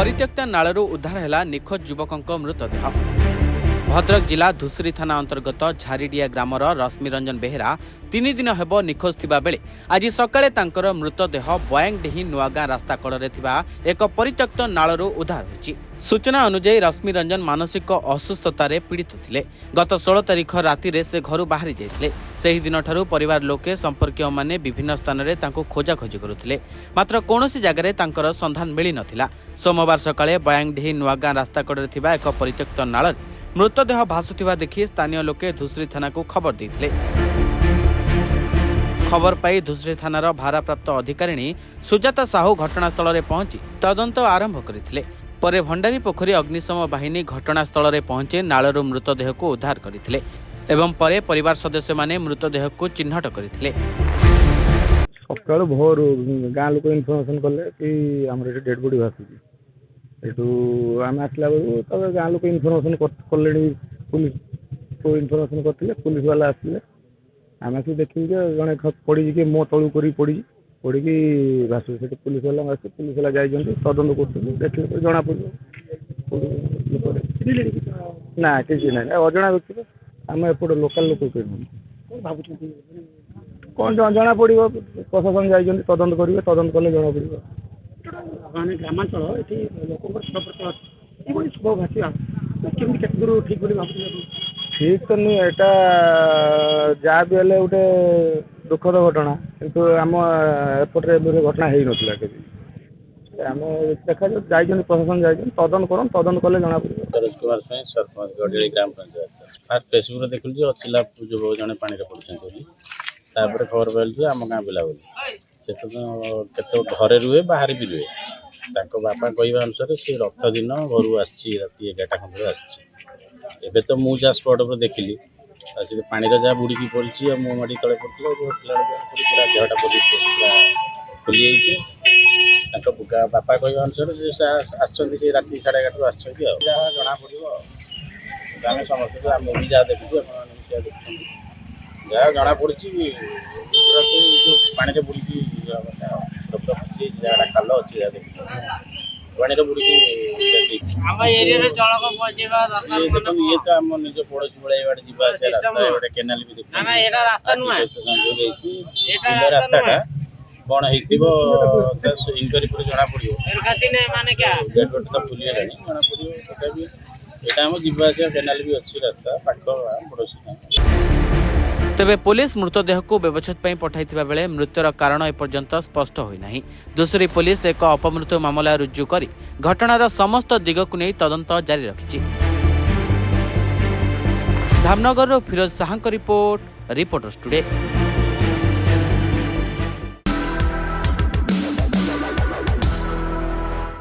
परित्यक्ता नालू उद्धार है निखोज युवकों मृतदेह। भद्रक जिला धुसरी थाना अंतर्गत झारीडिया ग्रामर रश्मिरंजन बेहेरा 3 दिन हेब निखोज थिबा बेले आज सकाळे तांकर मृतदेह बयांगडीही नुआगां रास्ता कड़े एक परित्यक्त नालू उद्धार होइछि। सूचना अनुसार रश्मिरंजन मानसिक असुस्थतार पीड़ित थिले। गत 16 तारिख राति से घर बाहरी जाइथिले। सेही दिन ठारू परिवार लोके संपर्कीय माने विभिन्न स्थान में तांको खोजाखोजी करुथिले, मात्र कौनसी जगार तांकर संधान मिली नथिला। सोमवार सकाळे बयांगडीही नुआगां रास्ता कड़े थिबा एक परित्यक्त नाल मृतदेह भासुथिबा देखि स्थानीय लोके धुसरी थाना को खबर देथिले। खबर पाई धुसरी थानार भारप्राप्त अधिकारिणी सुजाता साहू घटनास्थल में पहुंची तदंत आरंभ करथिले। परे भंडारी पोखरी अग्निशम बाहिनी घटनास्थल में पहुंचे नालरू मृतदेह को उद्धार करथिले एवं परे परिवार सदस्य माने मृतदेह को चिन्हट करथिले। सकाल भोर गाँ लोक इनफर्मेशन कले कि आम डेड बॉडी भासुची एटू आम आसला बेलू तब गाँ लोक इनफर्मेशन कले पुलिस को इनफर्मेशन करते पुलिस वाला आसले आम आस देखी जड़े पड़ी कि मो तलू कर पड़ी पड़ी भासु से पुलिस वाला आस पुलिस वाला जाइए तदंत कर देखिए जना पड़ो ना किसी ना अजना व्यक्ति आम एपट लोकाल लोक कौन जना पड़ो प्रशासन जाइए तदंत करेंगे तदंत कले जना पड़ो ग्रामांचल ये लोक शुभ भाषा केमी ठीक ठीक तो नहीं एटा जहाँ भी हेल्ले गोटे दुखद घटना किंतु आम एपटे घटना हो नाला कभी आम देखा जाइए प्रशासन जाइए तदंत कर तदंत कले जना पड़ो। सरोज कुमार स्वयं सरपंच गडियाली ग्राम पंचायत फास्ट फेसबुक देखुल अचिला युवक जड़े पानी पड़ते खबर पाइल आम गाँ पिला बोली से तो घरे रुहे बाहर भी रुहे बापा कहवा अनुसार से रथ दिन घर आसी राति 11टा खंडे आसवे तो मुझे जहाँ स्पट पर देखिली पानी जहाँ बुड़ी पड़ी मो माटी तले पड़ता पूरा देहटा खोली जाइए बापा कहवा अनुसार से राति 11:30 आसछन्ती जहाँ जना पड़ो आम समस्त आम भी जहाँ देखु देखते जहाँ जना पड़ी जो पानी बुड़ी जहाँ खाल अच्छी जहाँ देख पानी बुड़ी ये तो आम निज पड़ोशी भाई जीवा रास्ता केनाल भी संजोग रास्ता कौन हो इनक्वारी पर जना पड़ो डेड बॉडी तो भूलिगला जना पड़ो तथापि यहाँ आम जीवा केनाल भी अच्छी रास्ता पाख पड़ोशी। तेबे पुलिस मृतदेह को व्यवच्छेद पर पठाइथिबा बेले मृत्युर कारण एपर्यंत स्पष्ट होइनाही। दूसरी पुलिस एक अपमृत्यु मामला रुजु करी घटनार समस्त दिग को नहीं तदंत जारी रखिछि। धामनगर फिरोज साहा रिपोर्ट रिपोर्टर्स टुडे।